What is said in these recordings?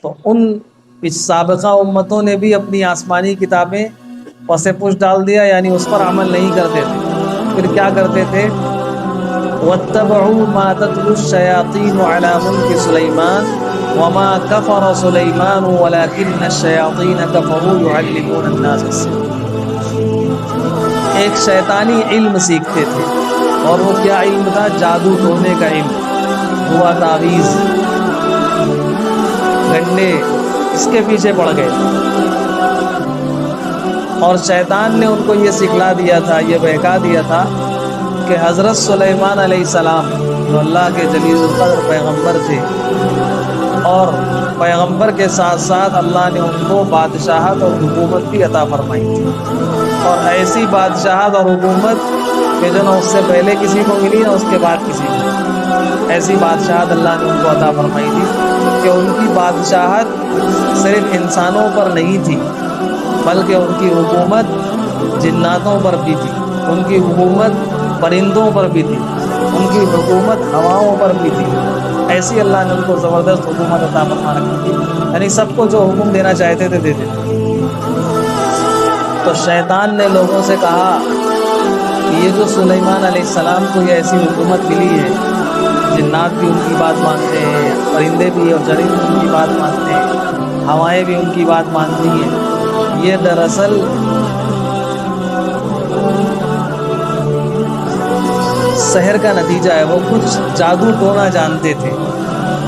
تو ان سابقہ امتوں نے بھی اپنی آسمانی کتابیں پس پش ڈال دیا، یعنی اس پر عمل نہیں کرتے تھے۔ پھر کیا کرتے تھے؟ وَاتَّبَعُوا مَا تَتْلُو الشَّيَاطِينُ عَلَى مُلْكِ سُلَيْمَانَ وَمَا كَفَرَ سُلَيْمَانُ وَلَكِنَّ الشَّيَاطِينَ كَفَرُوا يُعَلِّمُونَ النَّاسَ السِّحْرَ۔ ایک شیطانی علم سیکھتے تھے، اور وہ کیا علم تھا؟ جادو ٹونے کا علم، دعا تعویذ، گنڈے، اس کے پیچھے پڑ گئے۔ اور شیطان نے ان کو یہ سکھلا دیا تھا، یہ بہکا دیا تھا کہ حضرت سلیمان علیہ السلام جو اللہ کے جلیل القدر پیغمبر تھے، اور پیغمبر کے ساتھ ساتھ اللہ نے ان کو بادشاہت اور حکومت بھی عطا فرمائی تھی، اور ایسی بادشاہت اور حکومت کہ جو نہ اس سے پہلے کسی کو ملی نہ اس کے بعد کسی کو، ایسی بادشاہت اللہ نے ان کو عطا فرمائی تھی کہ ان کی بادشاہت صرف انسانوں پر نہیں تھی، بلکہ ان کی حکومت جناتوں پر بھی تھی، ان کی حکومت پرندوں پر بھی تھی، ان کی حکومت ہواؤں پر بھی تھی۔ ایسی اللہ نے ان کو زبردست حکومت عطا فرما رکھی تھی، یعنی سب کو جو حکم دینا چاہتے تھے دیتے تھے۔ تو شیطان نے لوگوں سے کہا کہ یہ جو سلیمان علیہ السلام کو یہ ایسی حکومت ملی ہے، جنات بھی ان کی بات مانتے ہیں، پرندے بھی اور چرند بھی ان کی بات مانتے ہیں، ہوائیں بھی ان کی بات مانتی ہیں، یہ دراصل سحر کا نتیجہ ہے۔ وہ کچھ جادو ٹونا جانتے تھے،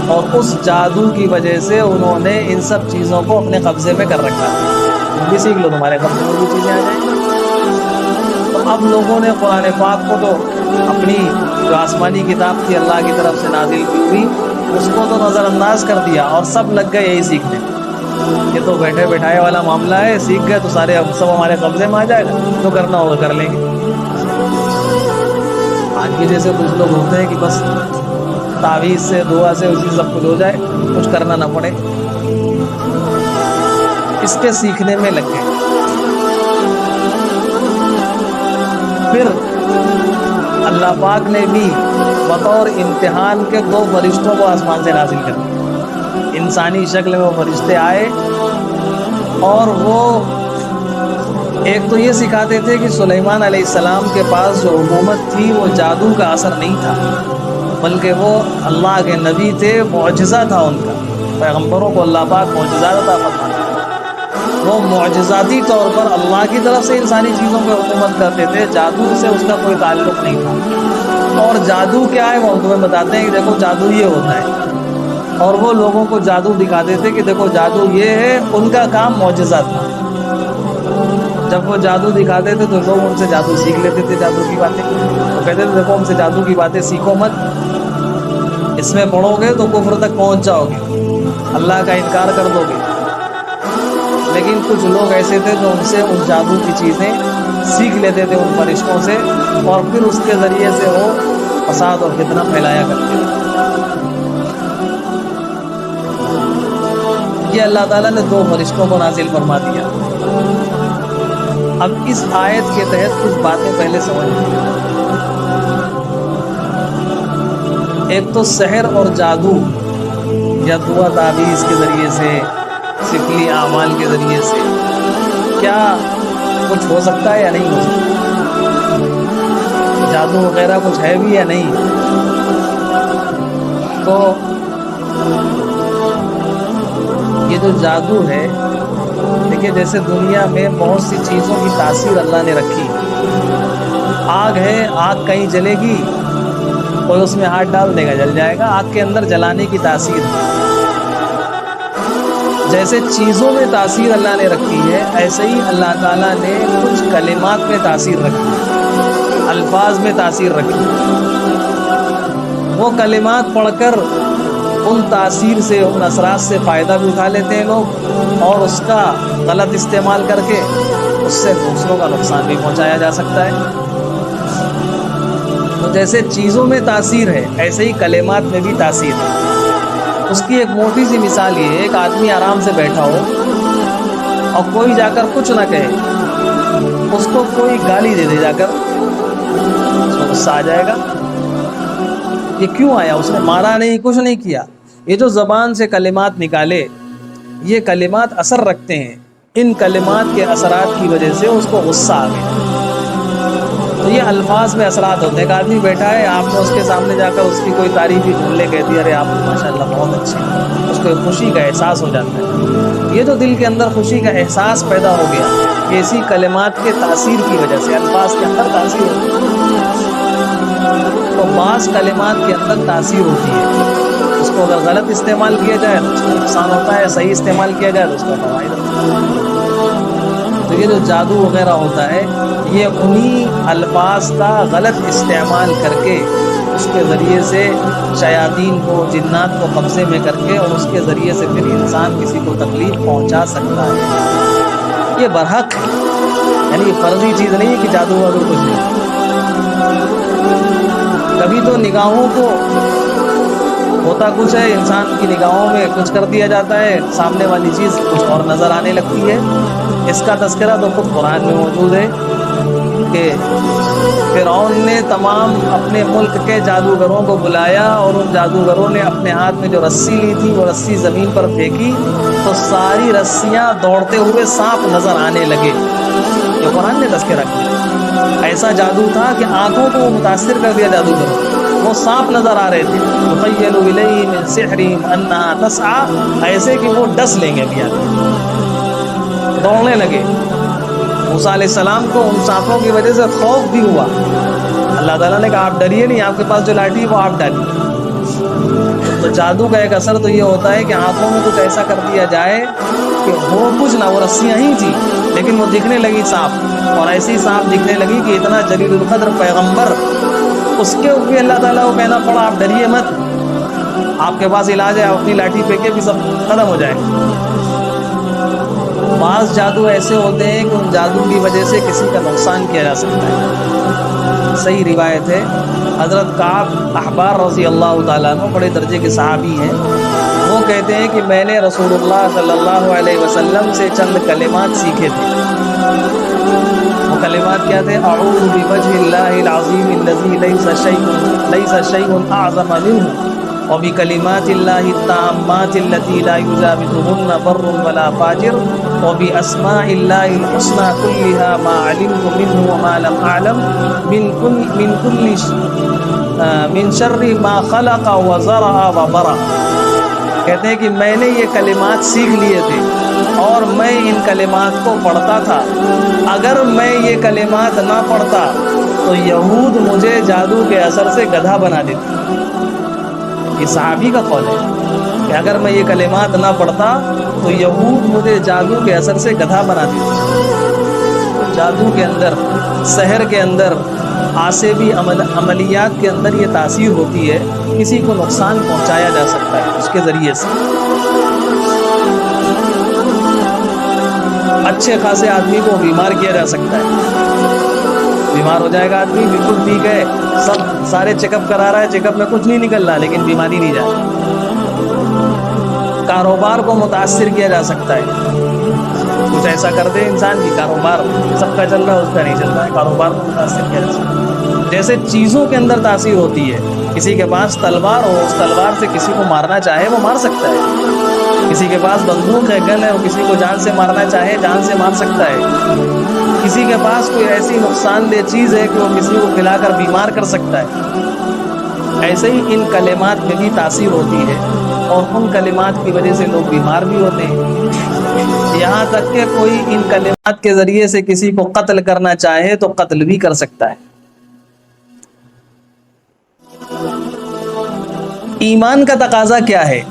اور اس جادو کی وجہ سے انہوں نے ان سب چیزوں کو اپنے قبضے میں کر رکھا تھا۔ تم بھی سیکھ لو، تمہارے قبضے میں بھی چیزیں آ جائیں۔ تو اب لوگوں نے قرآن پاک کو تو اپنی جو آسمانی کتاب تھی اللہ کی طرف سے نازل کی ہوئی، اس کو تو نظر انداز کر دیا، اور سب لگ گئے یہی سیکھنے۔ یہ تو بیٹھے بیٹھائے والا معاملہ ہے، سیکھ گئے تو سارے سب ہمارے قبضے میں آ جائے گا، جو کرنا ہوگا کر لیں گے۔ آج بھی جیسے کچھ لوگ ہوتے ہیں کہ بس تعویذ سے، دعا سے اسی سب کچھ ہو جائے، کچھ کرنا نہ پڑے، اس کے سیکھنے میں لگ گئے۔ پھر اللہ پاک نے بھی بطور امتحان کے 2 فرشتوں کو آسمان سے نازل کر دیا۔ انسانی شکل میں وہ فرشتے آئے، اور وہ ایک تو یہ سکھاتے تھے کہ سلیمان علیہ السلام کے پاس جو حکومت تھی وہ جادو کا اثر نہیں تھا، بلکہ وہ اللہ کے نبی تھے، معجزہ تھا ان کا۔ پیغمبروں کو اللہ پاک معجزات عطا فرماتا ہے، وہ معجزاتی طور پر اللہ کی طرف سے انسانی چیزوں پہ حکومت کرتے تھے، جادو سے اس کا کوئی تعلق نہیں تھا۔ اور جادو کیا ہے وہ تمہیں بتاتے ہیں کہ دیکھو جادو یہ ہوتا ہے، اور وہ لوگوں کو جادو دکھاتے تھے کہ دیکھو جادو یہ ہے، ان کا کام معجزہ تھا۔ جب وہ جادو دکھاتے تھے تو لوگ ان سے جادو سیکھ لیتے تھے، جادو کی باتیں۔ تو کہتے تھے دیکھو ہم سے جادو کی باتیں سیکھو مت، اس میں پڑھو گے تو کفر تک پہنچ جاؤ گے، اللہ کا انکار کر دو گے۔ لیکن کچھ لوگ ایسے تھے جو ان سے ان جادو کی چیزیں سیکھ لیتے تھے ان فرشتوں سے، اور پھر اس کے ذریعے سے وہ فساد اور فتنہ پھیلایا کرتے تھے۔ یہ اللہ تعالیٰ نے 2 فرشتوں کو نازل فرما دیا۔ اب اس آیت کے تحت کچھ باتیں پہلے سمجھ لیں۔ ایک تو سحر اور جادو یا دعا تعویذ کے ذریعے سے، سفلی اعمال کے ذریعے سے کیا کچھ ہو سکتا ہے یا نہیں ہو سکتا؟ جادو وغیرہ کچھ ہے بھی یا نہیں؟ تو یہ جو جادو ہے، دیکھیے جیسے دنیا میں بہت سی چیزوں کی تاثیر اللہ نے رکھی۔ آگ ہے، آگ کہیں جلے گی، کوئی اس میں ہاتھ ڈال دے گا جل جائے گا، آگ کے اندر جلانے کی تاثیر ہے۔ جیسے چیزوں میں تاثیر اللہ نے رکھی ہے، ایسے ہی اللہ تعالیٰ نے کچھ کلمات میں تاثیر رکھی، الفاظ میں تاثیر رکھی۔ وہ کلمات پڑھ کر ان تاثیر سے، ان اثرات سے فائدہ بھی اٹھا لیتے ہیں لوگ، اور اس کا غلط استعمال کر کے اس سے دوسروں کا نقصان بھی پہنچایا جا سکتا ہے۔ تو جیسے چیزوں میں تاثیر ہے، ایسے ہی کلمات میں بھی تاثیر ہے۔ اس کی ایک موٹی سی مثال یہ ہے، ایک آدمی آرام سے بیٹھا ہو اور کوئی جا کر کچھ نہ کہے، اس کو کوئی گالی دے دے جا کر، اس کو غصہ آ جائے گا۔ یہ کیوں آیا؟ اس نے مارا نہیں، کچھ نہیں کیا، یہ جو زبان سے کلمات نکالے، یہ کلمات اثر رکھتے ہیں، ان کلمات کے اثرات کی وجہ سے اس کو غصہ آ گیا۔ تو یہ الفاظ میں اثرات ہوتے ہیں۔ ایک آدمی بیٹھا ہے، آپ نے اس کے سامنے جا کر اس کی کوئی تعریفی جملے کہہ دی، ارے آپ ماشاء اللہ بہت اچھے ہیں، اس کو ایک خوشی کا احساس ہو جاتا ہے۔ یہ جو دل کے اندر خوشی کا احساس پیدا ہو گیا، ایسی کلمات کے تاثیر کی وجہ سے، الفاظ کے اندر تاثیر ہوتی ہے۔ تو بعض کلمات کے اندر تاثیر ہوتی ہے، اس کو اگر غلط استعمال کیا جائے تو اس کو نقصان ہوتا ہے، صحیح استعمال کیا جائے تو اس کا فوائد ہوتا ہے۔ تو یہ جو جادو وغیرہ ہوتا ہے، یہ انہی الفاظ کا غلط استعمال کر کے اس کے ذریعے سے شیاطین کو، جنات کو قبضے میں کر کے، اور اس کے ذریعے سے پھر انسان کسی کو تکلیف پہنچا سکتا ہے۔ یہ برحق ہے، یعنی یہ فرضی چیز نہیں ہے کہ جادو وادو کچھ نہیں۔ کبھی تو نگاہوں کو ہوتا کچھ ہے، انسان کی نگاہوں میں کچھ کر دیا جاتا ہے، سامنے والی چیز کچھ اور نظر آنے لگتی ہے۔ اس کا تذکرہ تو خود قرآن میں موجود ہے کہ فرعون نے تمام اپنے ملک کے جادوگروں کو بلایا، اور ان جادوگروں نے اپنے ہاتھ میں جو رسی لی تھی وہ رسی زمین پر پھینکی تو ساری رسیاں دوڑتے ہوئے سانپ نظر آنے لگے۔ یہ قرآن نے تذکرہ کیا۔ ایسا جادو تھا کہ آنکھوں کو متاثر کر دیا جادوگروں، وہ سانپ نظر آ رہے تھے، یخیل الیہ من سحرہم انہا تسعی، ایسے کہ وہ ڈس لیں گے، بھی دوڑنے لگے۔ موسیٰ علیہ السلام کو ان سانپوں کی وجہ سے خوف بھی ہوا۔ اللہ تعالیٰ نے کہا آپ ڈریے نہیں، آپ کے پاس جو لاٹھی ہے وہ آپ ڈالیے۔ تو جادو کا ایک اثر تو یہ ہوتا ہے کہ آنکھوں میں کچھ ایسا کر دیا جائے کہ ہو کچھ نہ، وہ رسیاں ہی تھی لیکن وہ دکھنے لگی سانپ، اور ایسی سانپ دکھنے لگی کہ اتنا جلیل القدر پیغمبر، اس کے اوپر اللہ تعالیٰ کو کہنا پڑا آپ ڈریے مت، آپ کے پاس علاج ہے، آپ اپنی لاٹھی پھینکے بھی سب ختم ہو جائے۔ بعض جادو ایسے ہوتے ہیں کہ ان جادو کی وجہ سے کسی کا نقصان کیا جا سکتا ہے۔ صحیح روایت ہے، حضرت کعب احبار رضی اللہ تعالیٰ عنہ بڑے درجے کے صحابی ہیں، وہ کہتے ہیں کہ میں نے رسول اللہ صلی اللہ علیہ وسلم سے چند کلمات سیکھے تھے۔ وہ کلمات کیا تھے؟ اعوذ بوجہ اللہ العظیم الذی لیس شیء اعظم منہ وبکلمات اللہ التامات التي لا یجاوزهن بر ولا فاجر وباسماء اللہ الحسنى كلها ما علمت منه وما لم اعلم من شر ما خلق وزرع وبرع۔ کہتے ہیں کہ میں نے یہ کلمات سیکھ لیے تھے اور میں ان کلمات کو پڑھتا تھا، اگر میں یہ کلمات نہ پڑھتا تو یہود مجھے جادو کے اثر سے گدھا بنا دیتے۔ یہ صحابی کا قول ہے کہ اگر میں یہ کلمات نہ پڑھتا تو یہود مجھے جادو کے اثر سے گدھا بنا دیتے۔ جادو کے اندر، سحر کے اندر، عصبی عملیات کے اندر یہ تاثیر ہوتی ہے، کسی کو نقصان پہنچایا جا سکتا ہے اس کے ذریعے سے۔ اچھے خاصے آدمی کو بیمار کیا جا سکتا ہے، بیمار ہو جائے گا آدمی، بالکل ٹھیک ہے، سارے چیک اپ کرا رہا ہے، چیک اپ میں کچھ نہیں نکل رہا لیکن بیماری نہیں جائے۔ کاروبار کو متاثر کیا جا سکتا ہے، کچھ ایسا کر دے انسان کی کاروبار سب کا چل رہا ہے اس کا نہیں چل رہا ہے، کاروبار کو متاثر کیا جا سکتا ہے۔ جیسے چیزوں کے اندر تاثیر ہوتی ہے، کسی کے پاس تلوار ہو، اس تلوار سے کسی کو مارنا چاہے وہ مار سکتا ہے، کسی کے پاس بندوق ہے، گن ہے، وہ کسی کو جان سے مارنا چاہے جان سے مار سکتا ہے، کسی کے پاس کوئی ایسی نقصان دہ چیز ہے کہ وہ کسی کو کھلا کر بیمار کر سکتا ہے۔ ایسے ہی ان کلمات میں بھی تاثیر ہوتی ہے اور ان کلمات کی وجہ سے لوگ بیمار بھی ہوتے ہیں، یہاں تک کہ کوئی ان کلمات کے ذریعے سے کسی کو قتل کرنا چاہے تو قتل بھی کر سکتا ہے۔ ایمان کا تقاضا کیا ہے؟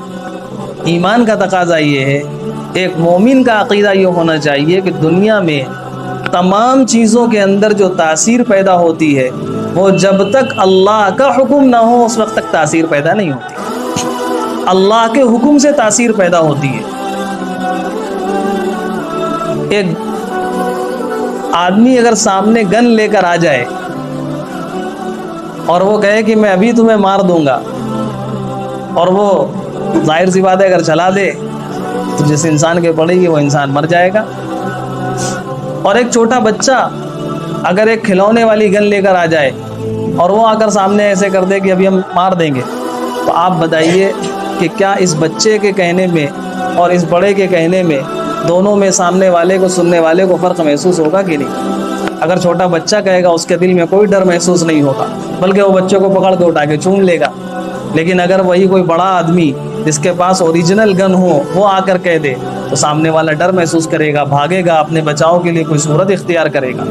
ایمان کا تقاضا یہ ہے، ایک مومن کا عقیدہ یہ ہونا چاہیے کہ دنیا میں تمام چیزوں کے اندر جو تاثیر پیدا ہوتی ہے وہ جب تک اللہ کا حکم نہ ہو اس وقت تک تاثیر پیدا نہیں ہوتی، اللہ کے حکم سے تاثیر پیدا ہوتی ہے۔ ایک آدمی اگر سامنے گن لے کر آ جائے اور وہ کہے کہ میں ابھی تمہیں مار دوں گا، اور وہ ظاہر سی بات ہے اگر چلا دے تو جس انسان کے پڑے گی وہ انسان مر جائے گا۔ اور ایک چھوٹا بچہ اگر ایک کھلونے والی گن لے کر آ جائے اور وہ آ کر سامنے ایسے کر دے کہ ابھی ہم مار دیں گے، تو آپ بتائیے کہ کیا اس بچے کے کہنے میں اور اس بڑے کے کہنے میں دونوں میں سامنے والے کو سننے والے کو فرق محسوس ہوگا کہ نہیں؟ اگر چھوٹا بچہ کہے گا اس کے دل میں کوئی ڈر محسوس نہیں ہوگا، بلکہ وہ بچے کو پکڑ کے اٹھا کے چوم لے گا۔ لیکن اگر وہی کوئی بڑا آدمی جس کے پاس اوریجنل گن ہو وہ آ کر کہہ دے تو سامنے والا ڈر محسوس کرے گا، بھاگے گا، اپنے بچاؤ کے لیے کوئی صورت اختیار کرے گا،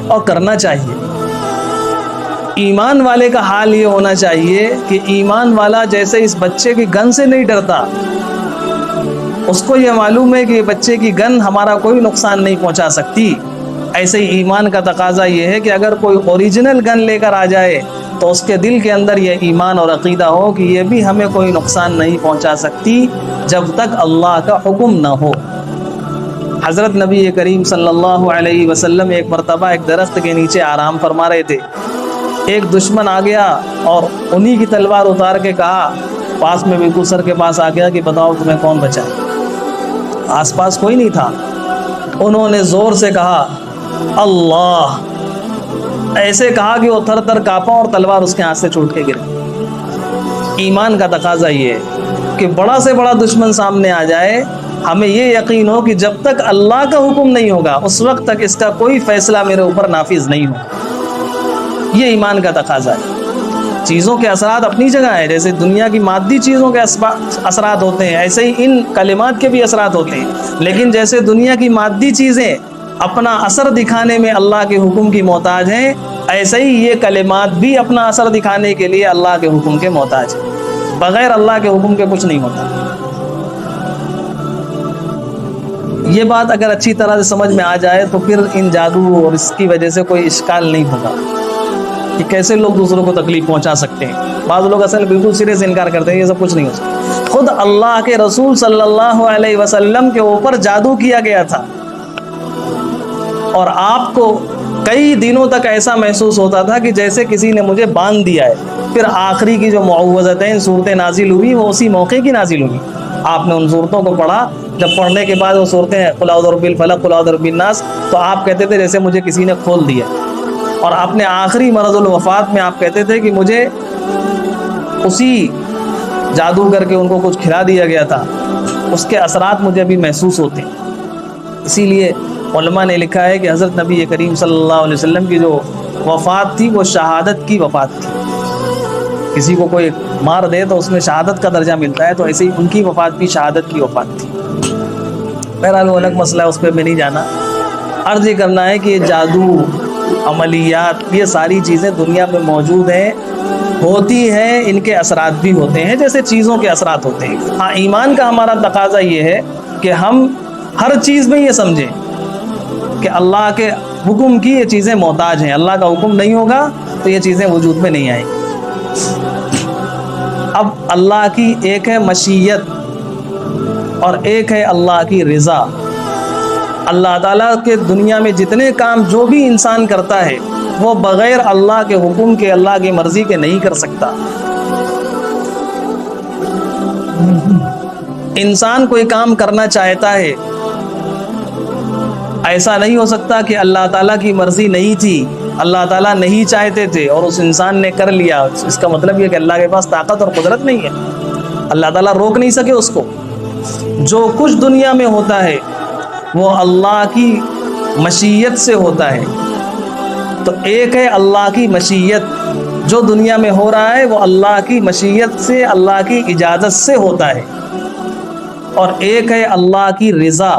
اور کرنا چاہیے۔ ایمان والے کا حال یہ ہونا چاہیے کہ ایمان والا جیسے اس بچے کی گن سے نہیں ڈرتا، اس کو یہ معلوم ہے کہ بچے کی گن ہمارا کوئی نقصان نہیں پہنچا سکتی، ایسے ہی ایمان کا تقاضا یہ ہے کہ اگر کوئی اوریجنل گن لے کر آ جائے تو اس کے دل کے اندر یہ ایمان اور عقیدہ ہو کہ یہ بھی ہمیں کوئی نقصان نہیں پہنچا سکتی جب تک اللہ کا حکم نہ ہو۔ حضرت نبی کریم صلی اللہ علیہ وسلم ایک مرتبہ ایک درخت کے نیچے آرام فرما رہے تھے، ایک دشمن آ گیا اور انہی کی تلوار اتار کے کہا، پاس میں بالکل سر کے پاس آ گیا کہ بتاؤ تمہیں کون بچائے؟ آس پاس کوئی نہیں تھا۔ انہوں نے زور سے کہا اللہ، ایسے کہا کہ وہ تھر تھر کانپا اور تلوار اس کے ہاتھ سے چھوٹ کے گری۔ ایمان کا تقاضا یہ ہے کہ بڑا سے بڑا دشمن سامنے آ جائے، ہمیں یہ یقین ہو کہ جب تک اللہ کا حکم نہیں ہوگا اس وقت تک اس کا کوئی فیصلہ میرے اوپر نافذ نہیں ہوگا۔ یہ ایمان کا تقاضا ہے۔ چیزوں کے اثرات اپنی جگہ ہیں، جیسے دنیا کی مادی چیزوں کے اثرات ہوتے ہیں ایسے ہی ان کلمات کے بھی اثرات ہوتے ہیں، لیکن جیسے دنیا کی مادی چیزیں اپنا اثر دکھانے میں اللہ کے حکم کی محتاج ہیں، ایسے ہی یہ کلمات بھی اپنا اثر دکھانے کے لیے اللہ کے حکم کے محتاج ہیں۔ بغیر اللہ کے حکم کے کچھ نہیں ہوتا۔ یہ بات اگر اچھی طرح سے سمجھ میں آ جائے تو پھر ان جادو اور اس کی وجہ سے کوئی اشکال نہیں ہوگا کہ کیسے لوگ دوسروں کو تکلیف پہنچا سکتے ہیں۔ بعض لوگ اصل بالکل سرے سے انکار کرتے ہیں یہ سب کچھ نہیں ہو سکتا۔ خود اللہ کے رسول صلی اللہ علیہ وسلم کے اوپر جادو کیا گیا تھا اور آپ کو کئی دنوں تک ایسا محسوس ہوتا تھا کہ جیسے کسی نے مجھے باندھ دیا ہے۔ پھر آخری کی جو معوذتین صورتیں نازل ہوئی وہ اسی موقع کی نازل ہوئی۔ آپ نے ان صورتوں کو پڑھا، جب پڑھنے کے بعد وہ صورتیں قل اعوذ برب الفلق قل اعوذ برب الناس، تو آپ کہتے تھے جیسے مجھے کسی نے کھول دیا۔ اور اپنے آخری مرض الوفات میں آپ کہتے تھے کہ مجھے اسی جادو کر کے ان کو کچھ کھلا دیا گیا تھا، اس کے اثرات مجھے ابھی محسوس ہوتے ہیں۔ اسی لیے علماء نے لکھا ہے کہ حضرت نبی کریم صلی اللہ علیہ وسلم کی جو وفات تھی وہ شہادت کی وفات تھی۔ کسی کو کوئی مار دے تو اس میں شہادت کا درجہ ملتا ہے، تو ایسے ہی ان کی وفات بھی شہادت کی وفات تھی۔ بہرحال وہ الگ مسئلہ ہے، اس پہ میں نہیں جانا۔ عرض یہ کرنا ہے کہ یہ جادو، عملیات، یہ ساری چیزیں دنیا میں موجود ہیں، ہوتی ہیں، ان کے اثرات بھی ہوتے ہیں جیسے چیزوں کے اثرات ہوتے ہیں۔ ہاں، ایمان کا ہمارا تقاضا یہ ہے کہ ہم ہر چیز میں یہ سمجھیں کہ اللہ کے حکم کی یہ چیزیں محتاج ہیں، اللہ کا حکم نہیں ہوگا تو یہ چیزیں وجود میں نہیں آئیں گی۔ اب اللہ کی ایک ہے مشیت اور ایک ہے اللہ کی رضا۔ اللہ تعالیٰ کے دنیا میں جتنے کام جو بھی انسان کرتا ہے وہ بغیر اللہ کے حکم کے، اللہ کی مرضی کے نہیں کر سکتا۔ انسان کوئی کام کرنا چاہتا ہے، ایسا نہیں ہو سکتا کہ اللہ تعالیٰ کی مرضی نہیں تھی، اللہ تعالیٰ نہیں چاہتے تھے اور اس انسان نے کر لیا۔ اس کا مطلب یہ کہ اللہ کے پاس طاقت اور قدرت نہیں ہے، اللہ تعالیٰ روک نہیں سکے اس کو۔ جو کچھ دنیا میں ہوتا ہے وہ اللہ کی مشیت سے ہوتا ہے۔ تو ایک ہے اللہ کی مشیت، جو دنیا میں ہو رہا ہے وہ اللہ کی مشیت سے، اللہ کی اجازت سے ہوتا ہے، اور ایک ہے اللہ کی رضا۔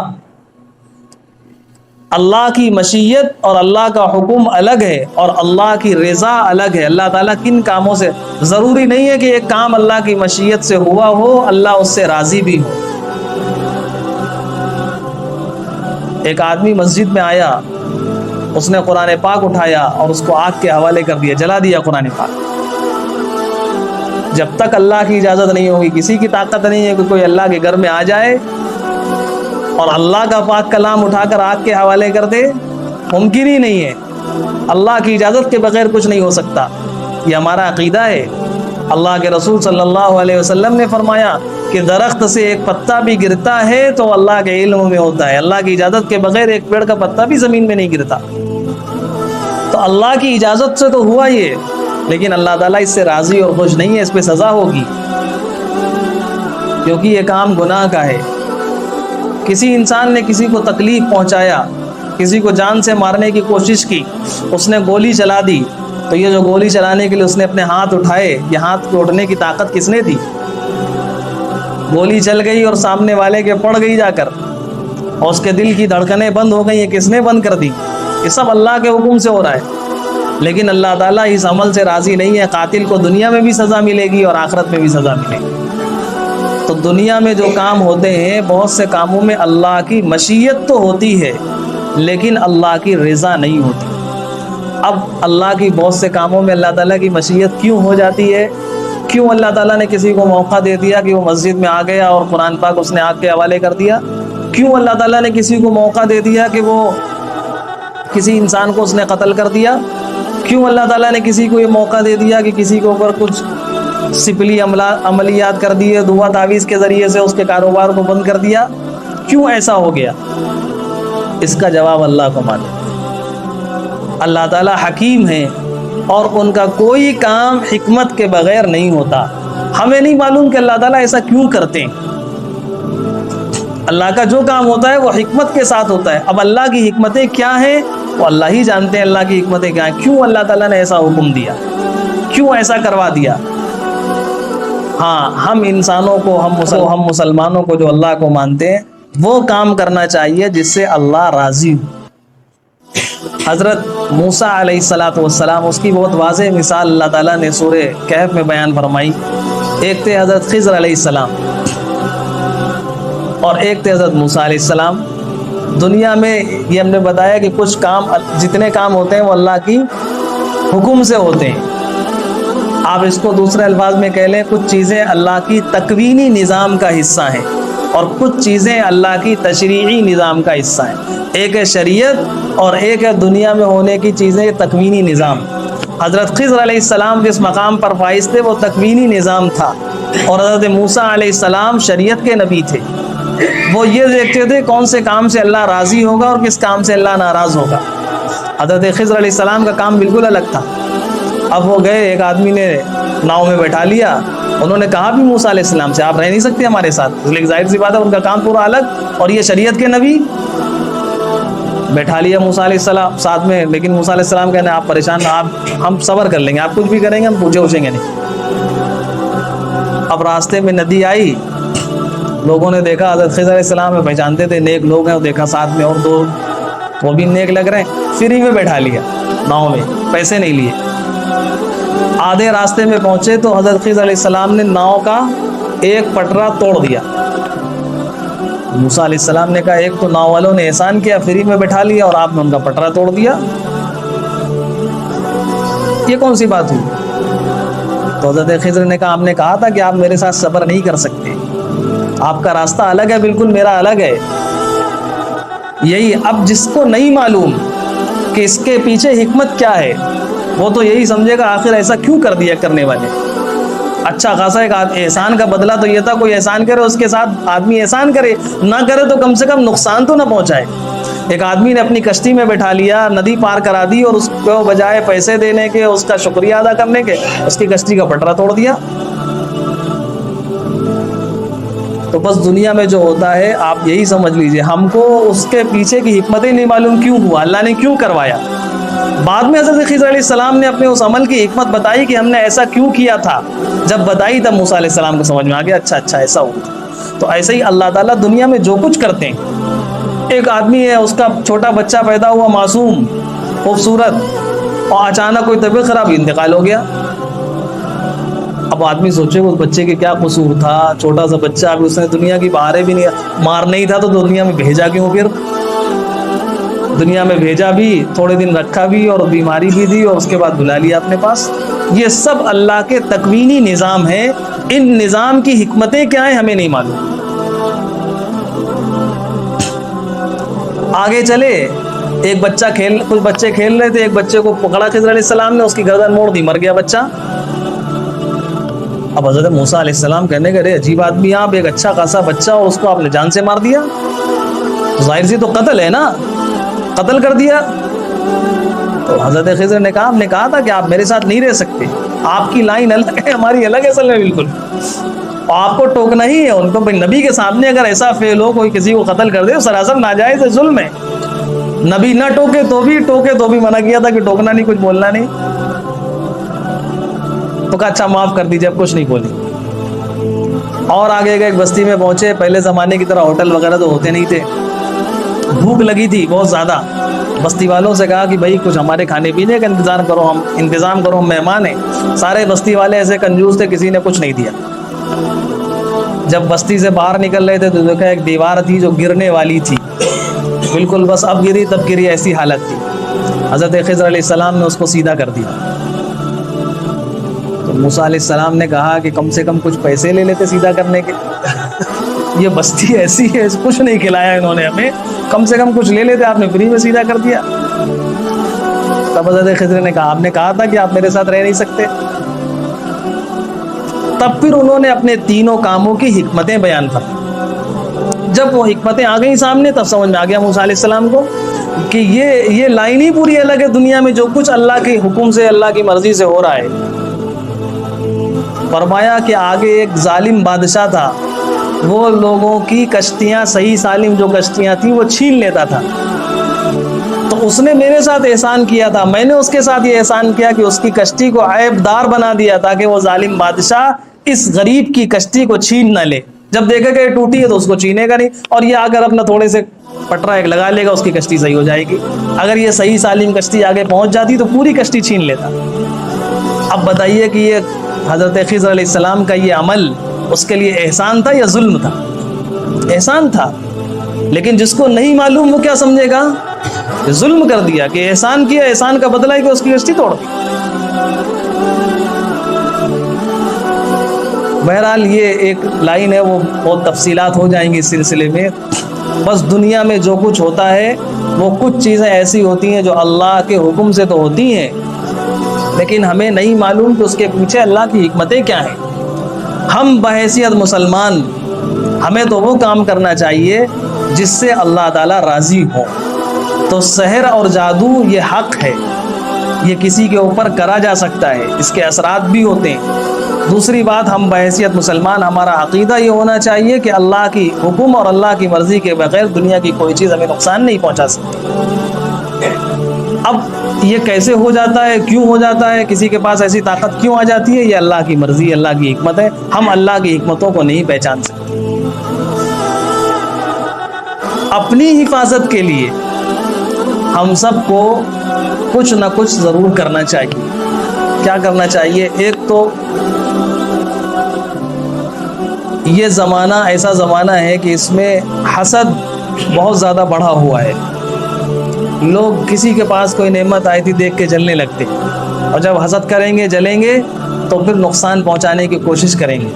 اللہ کی مشیت اور اللہ کا حکم الگ ہے اور اللہ کی رضا الگ ہے۔ اللہ تعالیٰ کن کاموں سے، ضروری نہیں ہے کہ ایک کام اللہ کی مشیت سے ہوا ہو اللہ اس سے راضی بھی ہو۔ ایک آدمی مسجد میں آیا، اس نے قرآن پاک اٹھایا اور اس کو آگ کے حوالے کر دیا، جلا دیا قرآن پاک۔ جب تک اللہ کی اجازت نہیں ہوگی، کسی کی طاقت نہیں ہے کہ کوئی اللہ کے گھر میں آ جائے اور اللہ کا پاک کلام اٹھا کر آگ کے حوالے کر دے، ممکن ہی نہیں ہے۔ اللہ کی اجازت کے بغیر کچھ نہیں ہو سکتا۔ یہ ہمارا عقیدہ ہے۔ اللہ کے رسول صلی اللہ علیہ وسلم نے فرمایا کہ درخت سے ایک پتا بھی گرتا ہے تو اللہ کے علم میں ہوتا ہے، اللہ کی اجازت کے بغیر ایک پیڑ کا پتا بھی زمین میں نہیں گرتا۔ تو اللہ کی اجازت سے تو ہوا یہ، لیکن اللہ تعالیٰ اس سے راضی اور خوش نہیں ہے، اس پہ سزا ہوگی۔ کیونکہ یہ کام گناہ کا ہے۔ کسی انسان نے کسی کو تکلیف پہنچایا، کسی کو جان سے مارنے کی کوشش کی، اس نے گولی چلا دی، تو یہ جو گولی چلانے کے لیے اس نے اپنے ہاتھ اٹھائے، یہ ہاتھ توڑنے کی طاقت کس نے دی؟ گولی چل گئی اور سامنے والے کے پڑ گئی جا کر، اور اس کے دل کی دھڑکنیں بند ہو گئی، یہ کس نے بند کر دی؟ یہ سب اللہ کے حکم سے ہو رہا ہے۔ لیکن اللہ تعالیٰ اس عمل سے راضی نہیں ہے۔ قاتل کو دنیا میں بھی سزا ملے گی اور آخرت میں بھی سزا ملے گی۔ تو دنیا میں جو کام ہوتے ہیں، بہت سے کاموں میں اللہ کی مشیت تو ہوتی ہے لیکن اللہ کی رضا نہیں ہوتی۔ اب اللہ کی بہت سے کاموں میں اللہ تعالیٰ کی مشیت کیوں ہو جاتی ہے؟ کیوں اللہ تعالیٰ نے کسی کو موقع دے دیا کہ وہ مسجد میں آ گیا اور قرآن پاک اس نے آگ کے حوالے کر دیا؟ کیوں اللہ تعالیٰ نے کسی کو موقع دے دیا کہ وہ کسی انسان کو اس نے قتل کر دیا؟ کیوں اللہ تعالیٰ نے کسی کو یہ موقع دے دیا کہ کسی کے اوپر کچھ سپلی عملیات کر دیے، دعا تعویذ کے ذریعے سے اس کے کاروبار کو بند کر دیا؟ کیوں ایسا ہو گیا؟ اس کا جواب اللہ کو معلوم۔ اللہ تعالیٰ حکیم ہیں اور ان کا کوئی کام حکمت کے بغیر نہیں ہوتا۔ ہمیں نہیں معلوم کہ اللہ تعالیٰ ایسا کیوں کرتے ہیں۔ اللہ کا جو کام ہوتا ہے وہ حکمت کے ساتھ ہوتا ہے۔ اب اللہ کی حکمتیں کیا ہیں وہ اللہ ہی جانتے ہیں۔ اللہ کی حکمتیں کیا ہیں، کیوں اللہ تعالیٰ نے ایسا حکم دیا، کیوں ایسا کروا دیا۔ ہاں، ہم انسانوں کو، ہم مسلمانوں کو جو اللہ کو مانتے ہیں وہ کام کرنا چاہیے جس سے اللہ راضی ہو۔ حضرت موسیٰ علیہ السلام، اس کی بہت واضح مثال اللہ تعالیٰ نے سورہ کہف میں بیان فرمائی۔ ایک تھے حضرت خضر علیہ السلام اور ایک تھے حضرت موسیٰ علیہ السلام۔ دنیا میں یہ ہم نے بتایا کہ کچھ کام، جتنے کام ہوتے ہیں وہ اللہ کی حکم سے ہوتے ہیں۔ آپ اس کو دوسرے الفاظ میں کہہ لیں، کچھ چیزیں اللہ کی تکوینی نظام کا حصہ ہیں اور کچھ چیزیں اللہ کی تشریعی نظام کا حصہ ہیں۔ ایک ہے شریعت اور ایک ہے دنیا میں ہونے کی چیزیں، تکوینی نظام۔ حضرت خضر علیہ السلام جس مقام پر فائز تھے وہ تکوینی نظام تھا، اور حضرت موسیٰ علیہ السلام شریعت کے نبی تھے۔ وہ یہ دیکھتے تھے کون سے کام سے اللہ راضی ہوگا اور کس کام سے اللہ ناراض ہوگا۔ حضرت خضر علیہ السلام کا کام بالکل الگ تھا۔ اب وہ گئے، ایک آدمی نے ناؤ میں بیٹھا لیا، انہوں نے کہا بھی موسیٰ علیہ السلام سے آپ رہ نہیں سکتے ہمارے ساتھ، اس لیے ظاہر سی بات ہے ان کا کام پورا الگ، اور یہ شریعت کے نبی۔ بیٹھا لیا موسیٰ علیہ السلام ساتھ میں، لیکن موسیٰ علیہ السلام کہنے آپ پریشان نہ، ہم صبر کر لیں گے، آپ کچھ بھی کریں گے ہم پوچھیں گے نہیں۔ اب راستے میں ندی آئی، لوگوں نے دیکھا حضرت خضر علیہ السلام میں پہچانتے تھے، نیک لوگ ہیں، دیکھا ساتھ میں اور دو وہ بھی نیک لگ رہے ہیں، فری میں بیٹھا لیا ناؤ میں، پیسے نہیں لیے۔ آدھے راستے میں پہنچے تو حضرت خضر علیہ السلام نے ناؤ کا ایک پٹرا توڑ دیا۔ موسیٰ علیہ السلام نے کہا ایک تو ناؤ والوں نے احسان کیا، فری میں بٹھا لیا، اور آپ نے ان کا پٹرا توڑ دیا، یہ کون سی بات ہوئی؟ تو حضرت خضر نے کہا آپ نے کہا تھا کہ آپ میرے ساتھ صبر نہیں کر سکتے، آپ کا راستہ الگ ہے بالکل، میرا الگ ہے۔ یہی اب جس کو نہیں معلوم کہ اس کے پیچھے حکمت کیا ہے، وہ تو یہی سمجھے گا آخر ایسا کیوں کر دیا کرنے والے۔ اچھا خاصا ایک احسان کا بدلہ تو یہ تھا کوئی احسان کرے اس کے ساتھ آدمی احسان کرے، نہ کرے تو کم سے کم نقصان تو نہ پہنچائے۔ ایک آدمی نے اپنی کشتی میں بٹھا لیا، ندی پار کرا دی، اور اس کو بجائے پیسے دینے کے، اس کا شکریہ ادا کرنے کے، اس کی کشتی کا پٹرا توڑ دیا۔ تو بس دنیا میں جو ہوتا ہے آپ یہی سمجھ لیجئے، ہم کو اس کے پیچھے کی حکمتیں نہیں معلوم کیوں ہوا، اللہ نے کیوں کروایا۔ بعد میں حضرت خضر علیہ السلام نے اپنے اس عمل کی حکمت بتائی کہ ہم نے ایسا کیوں کیا تھا، جب بتائی تب موسیٰ علیہ السلام کو سمجھ میں آ گیا اچھا ایسا ہو۔ تو ایسے ہی اللہ تعالیٰ دنیا میں جو کچھ کرتے ہیں، ایک آدمی ہے اس کا چھوٹا بچہ پیدا ہوا، معصوم خوبصورت، اور اچانک کوئی طبیعت خراب، انتقال ہو گیا۔ اب آدمی سوچے اس بچے کے کیا قصور تھا، چھوٹا سا بچہ، ابھی اس نے دنیا کی بہاریں بھی نہیں، مار نہیں تھا تو دنیا میں بھیجا کیوں؟ پھر دنیا میں بھیجا بھی، تھوڑے دن رکھا بھی، اور بیماری بھی دی، اور اس کے بعد بلا لیا اپنے پاس۔ یہ سب اللہ کے تکوینی نظام ہے، ان نظام کی حکمتیں کیا ہیں ہمیں نہیں معلوم۔ آگے چلے، ایک بچہ کچھ بچے کھیل رہے تھے، ایک بچے کو پکڑا خضر علیہ السلام نے، اس کی گردن موڑ دی، مر گیا بچہ۔ اب حضرت موسیٰ علیہ السلام کہنے کہ ارے عجیب آدمی آپ، ایک اچھا خاصا بچہ اور اس کو آپ نے جان سے مار دیا، ظاہر سی تو قتل ہے نا، قتل کر دیا۔ تو حضرت خضر نے کہا آپ نے کہا تھا کہ آپ میرے ساتھ نہیں رہ سکتے، آپ کی لائن الگ ہے، ہماری الگ ہے اصل میں بالکل۔ آپ کو ٹوکنا ہی ہے ان کو. بھائی نبی کے سامنے اگر ایسا فعل ہو, کوئی کسی کو قتل کر دے, سراسر ناجائز ہے, ظلم ہے. نبی نہ ٹوکے تو بھی منع کیا تھا کہ ٹوکنا نہیں, کچھ بولنا نہیں. تو کہا اچھا معاف کر دیجیے, اب کچھ نہیں بولی. اور آگے گئے, ایک بستی میں پہنچے. پہلے زمانے کی طرح ہوٹل وغیرہ تو ہوتے نہیں تھے. بھوک لگی تھی بہت زیادہ. بستی والوں سے کہا کہ بھائی کچھ ہمارے کھانے پینے کا انتظام کرو, ہم مہمان ہیں. سارے بستی والے ایسے کنجوس تھے, کسی نے کچھ نہیں دیا. جب بستی سے باہر نکل رہے تھے تو دیکھا ایک دیوار تھی جو گرنے والی تھی, بالکل بس اب گری تب گری ایسی حالت تھی. حضرت خضر علیہ السلام نے اس کو سیدھا کر دیا. تو موسیٰ علیہ السلام نے کہا کہ کم سے کم کچھ پیسے لے لیتے سیدھا کرنے کے. یہ بستی ایسی ہے, کچھ نہیں کھلایا انہوں نے ہمیں, کم سے کم کچھ لے لیتے, آپ نے فری میں سیدھا کر دیا. تب حضرت خضر نے کہا, آپ نے کہا تھا کہ آپ میرے ساتھ رہ نہیں سکتے. تب پھر انہوں نے اپنے تینوں کاموں کی حکمتیں بیان کر. جب وہ حکمتیں آ گئی سامنے, تب سمجھ میں آ گیا موسیٰ علیہ السلام کو کہ یہ لائن ہی پوری الگ ہے. دنیا میں جو کچھ اللہ کے حکم سے, اللہ کی مرضی سے ہو رہا ہے. فرمایا کہ آگے ایک ظالم بادشاہ تھا, وہ لوگوں کی کشتیاں, صحیح سالم جو کشتیاں تھیں وہ چھین لیتا تھا. تو اس نے میرے ساتھ احسان کیا تھا, میں نے اس کے ساتھ یہ احسان کیا کہ اس کی کشتی کو عیب دار بنا دیا تاکہ وہ ظالم بادشاہ اس غریب کی کشتی کو چھین نہ لے. جب دیکھے کہ یہ ٹوٹی ہے تو اس کو چھینے گا نہیں, اور یہ اگر اپنا تھوڑے سے پٹرا ایک لگا لے گا, اس کی کشتی صحیح ہو جائے گی. اگر یہ صحیح سالم کشتی آگے پہنچ جاتی تو پوری کشتی چھین لیتا. اب بتائیے کہ یہ حضرت خضر علیہ السلام کا یہ عمل اس کے لیے احسان تھا یا ظلم تھا؟ احسان تھا. لیکن جس کو نہیں معلوم وہ کیا سمجھے گا؟ ظلم کر دیا, کہ احسان کیا, احسان کا بدلہ ہے کہ اس کی کشتی توڑ دی. بہرحال یہ ایک لائن ہے, وہ بہت تفصیلات ہو جائیں گی اس سلسلے میں. بس دنیا میں جو کچھ ہوتا ہے وہ کچھ چیزیں ایسی ہوتی ہیں جو اللہ کے حکم سے تو ہوتی ہیں, لیکن ہمیں نہیں معلوم کہ اس کے پیچھے اللہ کی حکمتیں کیا ہیں. ہم بحیثیت مسلمان, ہمیں تو وہ کام کرنا چاہیے جس سے اللہ تعالیٰ راضی ہو. تو سحر اور جادو یہ حق ہے, یہ کسی کے اوپر کرا جا سکتا ہے, اس کے اثرات بھی ہوتے ہیں. دوسری بات, ہم بحیثیت مسلمان ہمارا عقیدہ یہ ہونا چاہیے کہ اللہ کی حکم اور اللہ کی مرضی کے بغیر دنیا کی کوئی چیز ہمیں نقصان نہیں پہنچا سکتی. اب یہ کیسے ہو جاتا ہے, کیوں ہو جاتا ہے, کسی کے پاس ایسی طاقت کیوں آ جاتی ہے, یہ اللہ کی مرضی, اللہ کی حکمت ہے. ہم اللہ کی حکمتوں کو نہیں پہچان سکتے. اپنی حفاظت کے لیے ہم سب کو کچھ نہ کچھ ضرور کرنا چاہیے. کیا کرنا چاہیے؟ ایک تو یہ زمانہ ایسا زمانہ ہے کہ اس میں حسد بہت زیادہ بڑھا ہوا ہے. لوگ کسی کے پاس کوئی نعمت آئی تھی دیکھ کے جلنے لگتے, اور جب حسد کریں گے, جلیں گے, تو پھر نقصان پہنچانے کی کوشش کریں گے.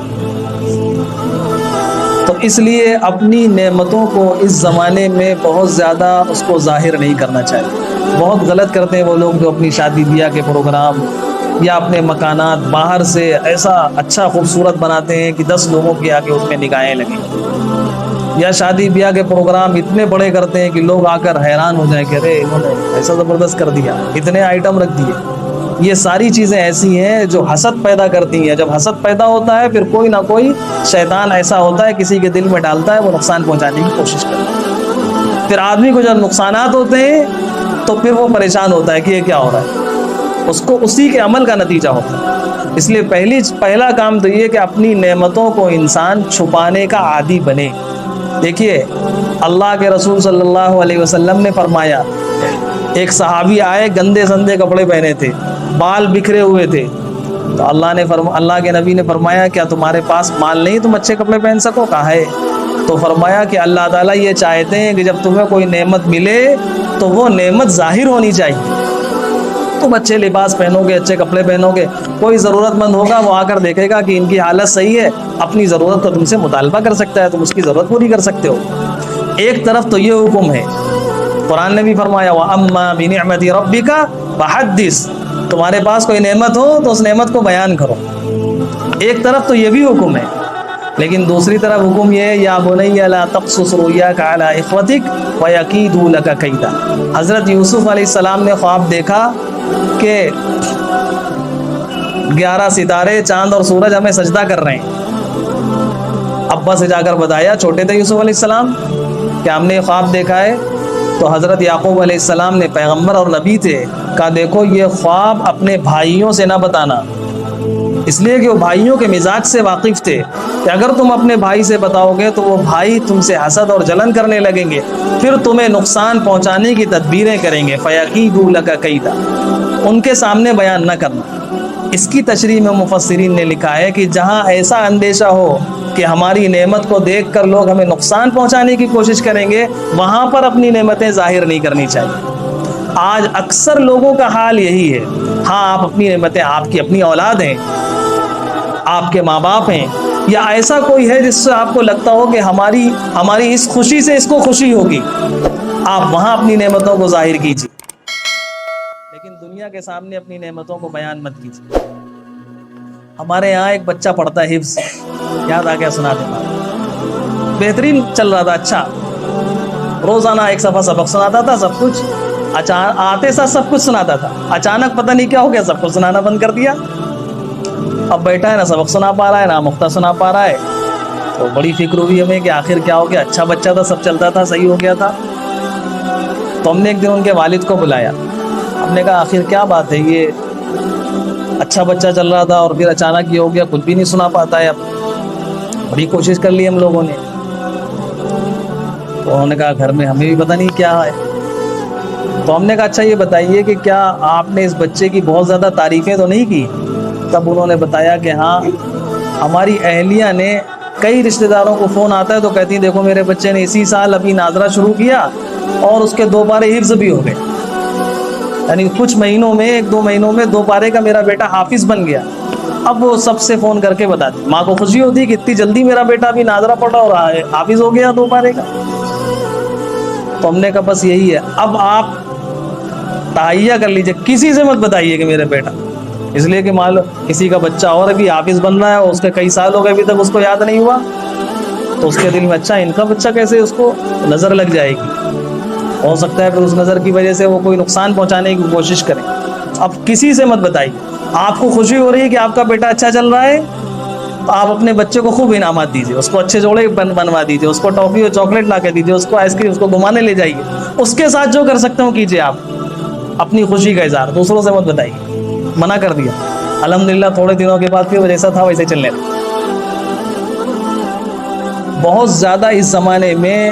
تو اس لیے اپنی نعمتوں کو اس زمانے میں بہت زیادہ اس کو ظاہر نہیں کرنا چاہیے. بہت غلط کرتے ہیں وہ لوگ جو اپنی شادی بیاہ کے پروگرام یا اپنے مکانات باہر سے ایسا اچھا خوبصورت بناتے ہیں کہ 10 لوگوں کے آگے اس میں نگاہیں لگیں, یا شادی بیاہ کے پروگرام اتنے بڑے کرتے ہیں کہ لوگ آ کر حیران ہو جائیں کہ ارے انہوں نے ایسا زبردست کر دیا, اتنے آئٹم رکھ دیے. یہ ساری چیزیں ایسی ہیں جو حسد پیدا کرتی ہیں. جب حسد پیدا ہوتا ہے پھر کوئی نہ کوئی شیطان ایسا ہوتا ہے کسی کے دل میں ڈالتا ہے, وہ نقصان پہنچانے کی کوشش کرتا ہے. پھر آدمی کو جب نقصانات ہوتے ہیں تو پھر وہ پریشان ہوتا ہے کہ یہ کیا ہو رہا ہے, اس کو اسی کے عمل کا نتیجہ ہوتا ہے. اس لیے پہلا کام تو یہ کہ اپنی نعمتوں کو انسان چھپانے کا عادی بنے. دیکھیے اللہ کے رسول صلی اللہ علیہ وسلم نے فرمایا, ایک صحابی آئے, گندے سندے کپڑے پہنے تھے, بال بکھرے ہوئے تھے, تو اللہ کے نبی نے فرمایا کیا تمہارے پاس مال نہیں تم اچھے کپڑے پہن سکو؟ کہا ہے. تو فرمایا کہ اللہ تعالیٰ یہ چاہتے ہیں کہ جب تمہیں کوئی نعمت ملے تو وہ نعمت ظاہر ہونی چاہیے. تم اچھے لباس پہنو گے, اچھے کپڑے پہنو گے, کوئی ضرورت مند ہوگا وہ آ کر دیکھے گا کہ ان کی حالت صحیح ہے, اپنی ضرورت کا تم سے مطالبہ کر سکتا ہے, تم اس کی ضرورت پوری کر سکتے ہو. ایک طرف تو یہ حکم ہے, قرآن نے بھی فرمایا وَأَمَّا بِنِعْمَةِ رَبِّكَ فَحَدِّثْ, تمہارے پاس کوئی نعمت ہو تو اس نعمت کو بیان کرو. ایک طرف تو یہ بھی حکم ہے, لیکن دوسری طرف حکم یہ ہے یا بنی لا تقصص رؤیاک علی اخوتک ویکیدوا لک کیدا. حضرت یوسف علیہ السلام نے خواب دیکھا کہ 11 ستارے, چاند اور سورج ہمیں سجدہ کر رہے ہیں. ابا سے جا کر بتایا، چھوٹے تھے یوسف علیہ السلام، کہ ہم نے خواب دیکھا ہے. تو حضرت یعقوب علیہ السلام نے، پیغمبر اور نبی تھے، کہا دیکھو یہ خواب اپنے بھائیوں سے نہ بتانا، اس لیے کہ وہ بھائیوں کے مزاج سے واقف تھے کہ اگر تم اپنے بھائی سے بتاؤ گے تو وہ بھائی تم سے حسد اور جلن کرنے لگیں گے، پھر تمہیں نقصان پہنچانے کی تدبیریں کریں گے. فَيَكِيدُوا لَكَ كَيْدًا، ان کے سامنے بیان نہ کرنا. اس کی تشریح میں مفسرین نے لکھا ہے کہ جہاں ایسا اندیشہ ہو کہ ہماری نعمت کو دیکھ کر لوگ ہمیں نقصان پہنچانے کی کوشش کریں گے، وہاں پر اپنی نعمتیں ظاہر نہیں کرنی چاہیے. آج اکثر لوگوں کا حال یہی ہے. ہاں آپ اپنی نعمتیں، آپ کی اپنی اولاد ہیں، آپ کے ماں باپ ہیں، یا ایسا کوئی ہے جس سے آپ کو لگتا ہو کہ ہماری اس خوشی سے اس کو خوشی ہوگی، آپ وہاں اپنی نعمتوں کو ظاہر کیجیے، لیکن دنیا کے سامنے اپنی نعمتوں کو بیان مت کیجیے. ہمارے یہاں ایک بچہ پڑھتا ہے حفظ، یاد آ گیا سنا دیتا، بہترین چل رہا تھا، اچھا، روزانہ ایک صفحہ سبق سناتا تھا، سب کچھ آتے ساتھ سب کچھ سناتا تھا. اچانک پتہ نہیں کیا ہو گیا، سب کچھ سنانا بند کر دیا. اب بیٹھا ہے، نہ سبق سنا پا رہا ہے، نہ مختہ سنا پا رہا ہے. تو بڑی فکر ہوئی ہمیں کہ آخر کیا ہو گیا. اچھا بچہ تھا، سب چلتا تھا، صحیح ہو گیا تھا. تو ہم نے ایک دن ان کے والد کو بلایا. ہم نے کہا آخر کیا بات ہے، یہ اچھا بچہ چل رہا تھا اور پھر اچانک یہ ہو گیا، کچھ بھی نہیں سنا پاتا ہے. اب بڑی کوشش کر لی ہم لوگوں نے. تو انہوں نے کہا گھر میں ہمیں بھی پتہ نہیں کیا ہے. تو ہم نے کہا اچھا یہ بتائیے کہ کیا آپ نے اس بچے کی بہت زیادہ تعریفیں تو نہیں کی؟ تب انہوں نے بتایا کہ ہاں، ہماری اہلیہ نے، کئی رشتہ داروں کو فون آتا ہے تو کہتی ہیں دیکھو میرے بچے نے اسی سال ابھی ناظرہ شروع کیا اور اس کے 2 پارے حفظ بھی ہو گئے. یعنی کچھ مہینوں میں، 1-2 مہینوں میں 2 پارے کا میرا بیٹا حافظ بن گیا. اب وہ سب سے فون کر کے بتاتی، ماں کو خوشی ہوتی کہ اتنی جلدی میرا بیٹا بھی ناظرہ پڑھا اور حافظ ہو گیا 2 پارے کا. تو ہم نے کہا بس یہی ہے، اب آپ تہیہ کر لیجئے، کسی سے مت بتائیے کہ میرا بیٹا، اس لیے کہ مان لو کسی کا بچہ اور ابھی حافظ بن رہا ہے اور اس کے کئی سال ہو گئے ابھی تک اس کو یاد نہیں ہوا، تو اس کے دل میں اچھا ان کا بچہ کیسے، اس کو نظر لگ جائے گی، ہو سکتا ہے پھر اس نظر کی وجہ سے وہ کوئی نقصان پہنچانے کی کوشش کرے. اب کسی سے مت بتائیے. آپ کو خوشی ہو رہی ہے کہ آپ کا بیٹا اچھا چل رہا ہے، تو آپ اپنے بچے کو خوب انعامات دیجیے، اس کو اچھے جوڑے بنوا دیجیے، اس کو ٹافی اور چاکلیٹ لا کے دیجیے، اس کو آئس کریم، اس کو گھمانے لے جائیے، اس کے ساتھ جو کر سکتے ہو کیجیے. آپ اپنی خوشی کا اظہار دوسروں سے مت بتائیے. منع کر دیا. الحمدللہ تھوڑے دنوں کے بعد پھر وہ جیسا تھا ویسے چلنے لگا. بہت زیادہ اس زمانے میں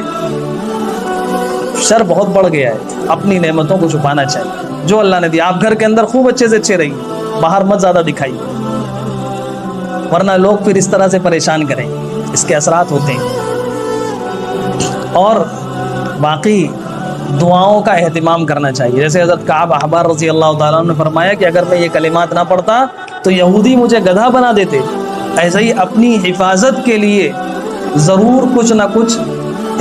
شر بہت بڑھ گیا ہے. اپنی نعمتوں کو چھپانا چاہیے جو اللہ نے دیا. آپ گھر کے اندر خوب اچھے سے اچھے رہیے، باہر مت زیادہ دکھائیے، ورنہ لوگ پھر اس طرح سے پریشان کریں، اس کے اثرات ہوتے ہیں. اور باقی دعاؤں کا اہتمام کرنا چاہیے. جیسے حضرت کعب احبار رضی اللہ تعالیٰ عنہ نے فرمایا کہ اگر میں یہ کلمات نہ پڑھتا تو یہودی مجھے گدھا بنا دیتے. ایسے ہی اپنی حفاظت کے لیے ضرور کچھ نہ کچھ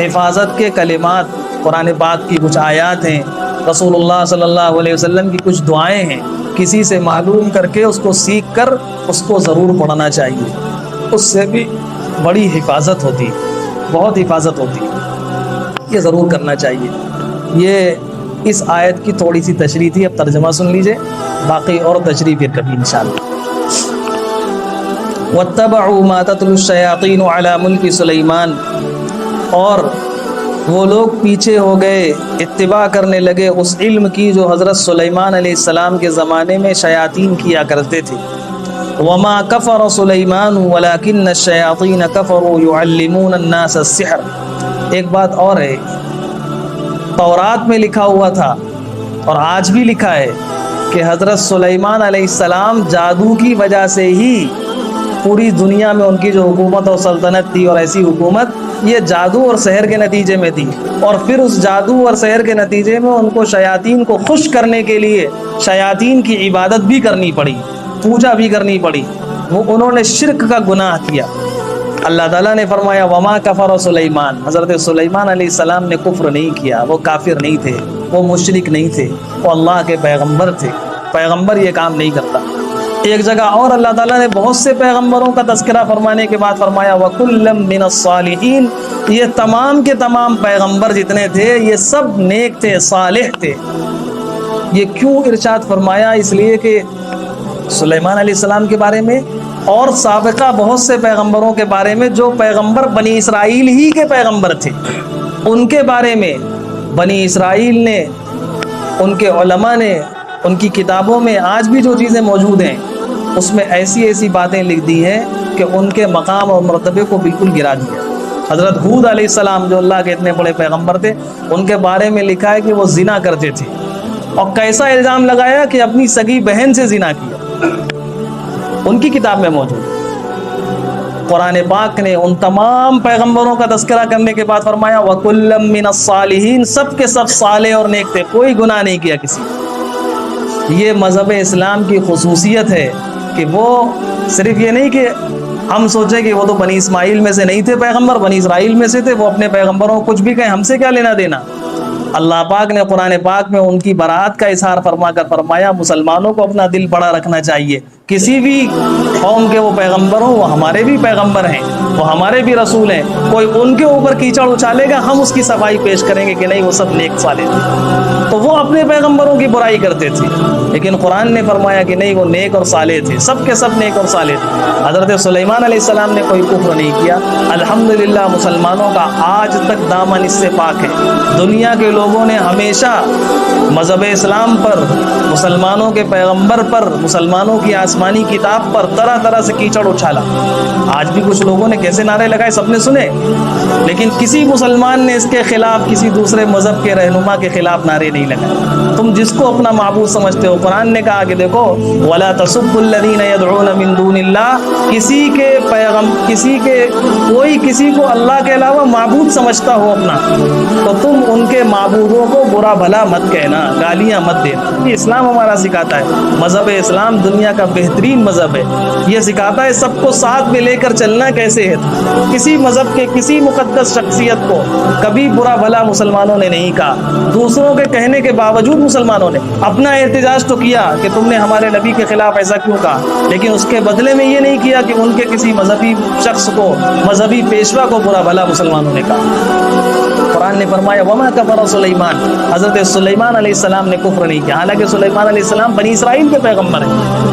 حفاظت کے کلمات، قرآن پاک کی کچھ آیات ہیں، رسول اللہ صلی اللہ علیہ وسلم کی کچھ دعائیں ہیں، کسی سے معلوم کر کے اس کو سیکھ کر اس کو ضرور پڑھنا چاہیے. اس سے بھی بڑی حفاظت ہوتی ہے، بہت حفاظت ہوتی ہے، یہ ضرور کرنا چاہیے. یہ اس آیت کی تھوڑی سی تشریح تھی. اب ترجمہ سن لیجئے، باقی اور تشریح پھر کبھی انشاءاللہ. وَاتَّبَعُوا مَا تَتْلُو الشَّيَاطِينُ عَلَى مُلْكِ سُلَيْمَانَ، اور وہ لوگ پیچھے ہو گئے، اتباع کرنے لگے اس علم کی جو حضرت سلیمان علیہ السلام کے زمانے میں شیاطین کیا کرتے تھے. وَمَا كَفَرَ سُلَيْمَانُ وَلَكِنَّ الشَّيَاطِينَ كَفَرُوا يُعَلِّمُونَ النَّاسَ السِّحْرَ. ایک بات اور ہے، تورات میں لکھا ہوا تھا اور آج بھی لکھا ہے کہ حضرت سلیمان علیہ السلام جادو کی وجہ سے ہی پوری دنیا میں ان کی جو حکومت اور سلطنت تھی، اور ایسی حکومت یہ جادو اور سحر کے نتیجے میں تھی. اور پھر اس جادو اور سحر کے نتیجے میں ان کو شیاطین کو خوش کرنے کے لیے شیاطین کی عبادت بھی کرنی پڑی، پوجا بھی کرنی پڑی. وہ انہوں نے شرک کا گناہ کیا. اللہ تعالیٰ نے فرمایا وما کفر سلیمان، حضرت سلیمان علیہ السلام نے کفر نہیں کیا، وہ کافر نہیں تھے، وہ مشرک نہیں تھے، وہ اللہ کے پیغمبر تھے. پیغمبر یہ کام نہیں کرتا. ایک جگہ اور اللہ تعالیٰ نے بہت سے پیغمبروں کا تذکرہ فرمانے کے بعد فرمایا وَكُلًّا مِّنَ الصَّالِحِينَ، یہ تمام کے تمام پیغمبر جتنے تھے یہ سب نیک تھے، صالح تھے. یہ کیوں ارشاد فرمایا؟ اس لیے کہ سلیمان علیہ السلام کے بارے میں اور سابقہ بہت سے پیغمبروں کے بارے میں جو پیغمبر بنی اسرائیل ہی کے پیغمبر تھے، ان کے بارے میں بنی اسرائیل نے، ان کے علماء نے، ان کی کتابوں میں آج بھی جو چیزیں موجود ہیں اس میں ایسی ایسی باتیں لکھ دی ہیں کہ ان کے مقام اور مرتبے کو بالکل گرا دیا۔ حضرت ہود علیہ السلام جو اللہ کے اتنے بڑے پیغمبر تھے، ان کے بارے میں لکھا ہے کہ وہ زنا کرتے تھے، اور کیسا الزام لگایا کہ اپنی سگی بہن سے زنا کیا، ان کی کتاب میں موجود ہے۔ قرآن پاک نے ان تمام پیغمبروں کا تذکرہ کرنے کے بعد فرمایا وَكُلًّا مِّنَ الصَّالِحِينَ، سب کے سب صالح اور نیک تھے، کوئی گناہ نہیں کیا کسی۔ یہ مذہب اسلام کی خصوصیت ہے کہ وہ صرف یہ نہیں کہ ہم سوچیں کہ وہ تو بنی اسماعیل میں سے نہیں تھے پیغمبر، بنی اسرائیل میں سے تھے، وہ اپنے پیغمبروں کو کچھ بھی کہیں، ہم سے کیا لینا دینا۔ اللہ پاک نے قرآن پاک میں ان کی برات کا اظہار فرما کر فرمایا مسلمانوں کو اپنا دل بڑا رکھنا چاہیے، کسی بھی قوم کے وہ پیغمبر ہوں، وہ ہمارے بھی پیغمبر ہیں، وہ ہمارے بھی رسول ہیں، کوئی ان کے اوپر کیچڑ اچھالے گا ہم اس کی صفائی پیش کریں گے کہ نہیں وہ سب نیک صالح تھے۔ تو وہ اپنے پیغمبروں کی برائی کرتے تھے، لیکن قرآن نے فرمایا کہ نہیں وہ نیک اور صالح تھے، سب کے سب نیک اور صالح تھے۔ حضرت سلیمان علیہ السلام نے کوئی کفر نہیں کیا، الحمدللہ مسلمانوں کا آج تک دامن اس سے پاک ہے۔ دنیا کے لوگوں نے ہمیشہ مذہب اسلام پر، مسلمانوں کے پیغمبر پر، مسلمانوں کی آسمانی کتاب پر طرح طرح سے کیچڑ اچھالا۔ آج بھی کچھ لوگوں نے کیسے نعرے لگائے سب نے سنے، لیکن کسی مسلمان نے اس کے خلاف، کسی دوسرے مذہب کے رہنما کے خلاف نعرے نہیں لگائے۔ تم جس کو اپنا معبود سمجھتے ہو، قرآن نے کہا کہ دیکھو وَلَا تَسُبُّوا الَّذِينَ يَدْعُونَ مِن دُونِ اللَّهِ، کوئی کسی کو اللہ کے علاوہ معبود سمجھتا ہو اپنا، تو تم ان کے معبودوں کو برا بھلا مت کہنا، گالیاں مت دینا۔ یہ اسلام ہمارا سکھاتا ہے، مذہب اسلام دنیا کا بہترین مذہب ہے، یہ سکھاتا ہے سب کو ساتھ میں لے کر چلنا کیسے ہے۔ کسی مذہب کے کسی مقدس شخصیت کو کبھی برا بھلا مسلمانوں نے نہیں کہا، دوسروں کے کہنے کے باوجود مسلمانوں نے اپنا احتجاج تو کیا کہ تم نے ہمارے نبی کے خلاف ایسا کیوں کہا، لیکن اس کے بدلے میں یہ نہیں کیا کہ ان کے کسی مذہبی شخص کو، مذہبی پیشوا کو برا بھلا مسلمانوں نے کہا۔ قرآن نے فرمایا وما کفر سلیمان، حضرت سلیمان علیہ السلام نے کفر نہیں کیا، حالانکہ سلیمان علیہ السلام بنی اسرائیل کے پیغمبر ہیں،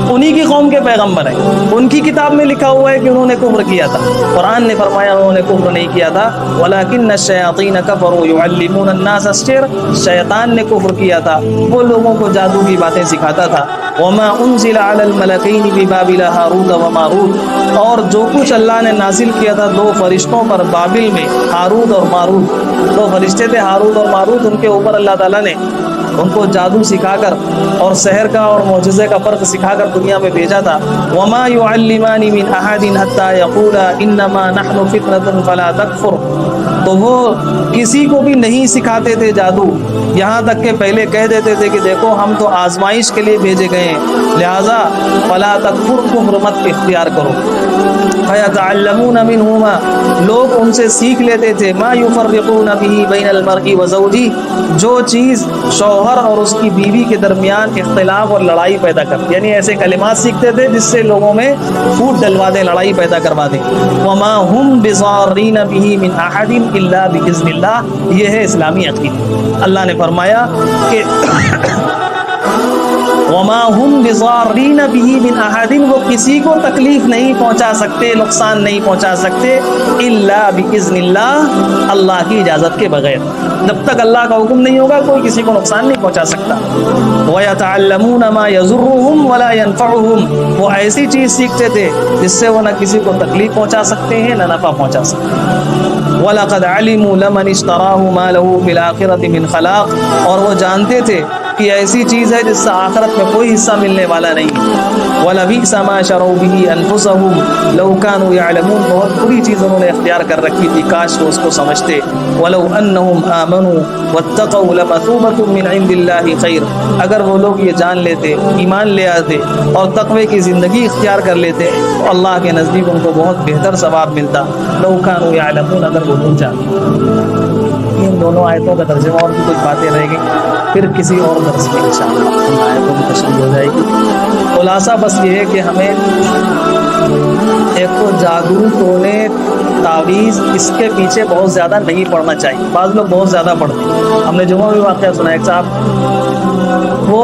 انہی کی قوم کے پیغمبر ہیں، ان کی کتاب میں لکھا ہوا ہے کہ انہوں نے کفر کیا تھا۔ قرآن نے فرمایا انہوں نے کفر نہیں کیا تھا، ولکن الشیاطین کفروا یعلمون الناس السحر، شیطان نے کفر کیا تھا، وہ لوگوں کو جادو کی باتیں سکھاتا تھا۔ وما انزل علی الملکین ببابل ہاروت و ماروت، اور جو کچھ اللہ نے نازل کیا تھا دو فرشتوں پر بابل میں، ہاروت اور ماروت، دو فرشتے تھے ہاروت اور ماروت، ان کے اوپر اللہ تعالیٰ نے ان کو جادو سکھا کر اور سحر کا اور معجزے کا فرق سکھا کر دنیا میں بھیجا تھا۔ وما يعلمان من احد حتى يقولا انما نحن فتنة فلا تكفر، تو وہ کسی کو بھی نہیں سکھاتے تھے جادو، یہاں تک کہ پہلے کہہ دیتے تھے کہ دیکھو ہم تو آزمائش کے لیے بھیجے گئے ہیں، لہذا فلا تکفر، کفر مت اختیار کرو۔ فیتعلمون منہما، لوگ ان سے سیکھ لیتے تھے، ما یفرقون به بین المرء وزوجہ، جو چیز شوہر اور اس کی بیوی کے درمیان اختلاف اور لڑائی پیدا کرتی، یعنی ایسے کلمات سیکھتے تھے جس سے لوگوں میں پھوٹ ڈلوا دیں، لڑائی پیدا کروا دیں۔ وما هم بضارین به من احد الا باذن اللہ، یہ ہے اسلامی عقیدہ۔ اللہ نے فرمایا کہ وما هم بضارین به من احد، وہ کسی کو تکلیف نہیں پہنچا سکتے، نقصان نہیں پہنچا سکتے، الا باذن اللہ، اللہ کی اجازت کے بغیر، جب تک اللہ کا حکم نہیں ہوگا کوئی کسی کو نقصان نہیں پہنچا سکتا۔ وَيَتَعَلَّمُونَ مَا يَضُرُّهُمْ وَلَا يَنفَعُهُمْ، وہ ایسی چیز سیکھتے تھے جس سے وہ نہ کسی کو تکلیف پہنچا سکتے ہیں نہ نفع پہنچا سکتے ہیں۔ وَلَقَدْ عَلِمُوا لَمَنِ اشْتَرَاهُ مَا لَهُ فِي الْآخِرَةِ مِنْ خَلَاقٍ، اور وہ جانتے تھے کہ ایسی چیز ہے جس سے آخرت میں کوئی حصہ ملنے والا نہیں۔ وَلَبِئْسَ مَا شَرَوْا بِهِ أَنفُسَهُمْ لَوْ كَانُوا يَعْلَمُونَ، بہت بری چیز انہوں نے اختیار کر رکھی تھی، کاش وہ اس کو سمجھتے۔ وَلَوْ أَنَّهُمْ آمَنُوا وَاتَّقَوْا لَمَثُوبَةٌ مِّنْ عِندِ اللَّهِ خَيْرٌ، اگر وہ لوگ یہ جان لیتے، ایمان لے آتے اور تقوی کی زندگی اختیار کر لیتے تو اللہ کے نزدیک ان کو بہت بہتر ثواب ملتا۔ لَوْ كَانُوا يَعْلَمُونَ، اگر وہ لوگ جانتے۔ ان دونوں آیتوں کا ترجمہ اور بھی کچھ باتیں رہ گئی، پھر کسی اور درس میں انشاءاللہ ان آیتوں کی تشریح ہو جائے گی۔ خلاصہ بس یہ ہے کہ ہمیں ایک تو جادو ٹونے تعویذ اس کے پیچھے بہت زیادہ نہیں پڑنا چاہیے، بعض لوگ بہت زیادہ پڑھتے ہیں۔ ہم نے جمعہ بھی واقعہ سنا، ایک صاحب وہ